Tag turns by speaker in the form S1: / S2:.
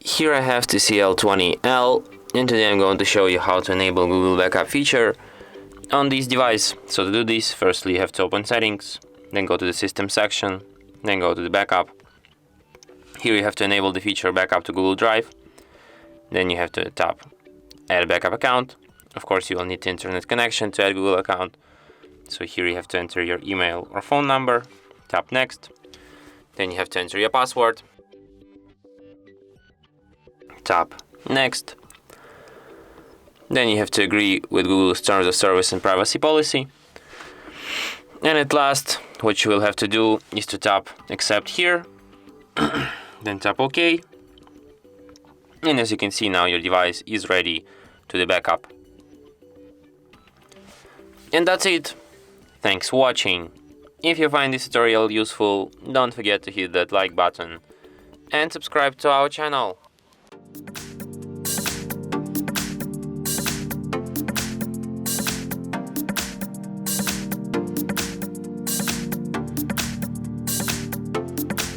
S1: Here I have TCL 20L, and today I'm going to show you how to enable Google Backup feature on this device. So to do this, firstly you have to open Settings, then go to the System section, then go to the Backup. Here you have to enable the feature Backup to Google Drive. Then you have to tap Add Backup Account. Of course you will need internet connection to add Google account. So here you have to enter your email or phone number, tap Next. Then you have to enter your password. Tap Next. Then you have to agree with Google's Terms of Service and Privacy Policy. And at last, what you will have to do is to tap Accept here. Then tap OK. And as you can see now, your device is ready to the backup. And that's it. Thanks for watching. If you find this tutorial useful, don't forget to hit that like button and subscribe to our channel.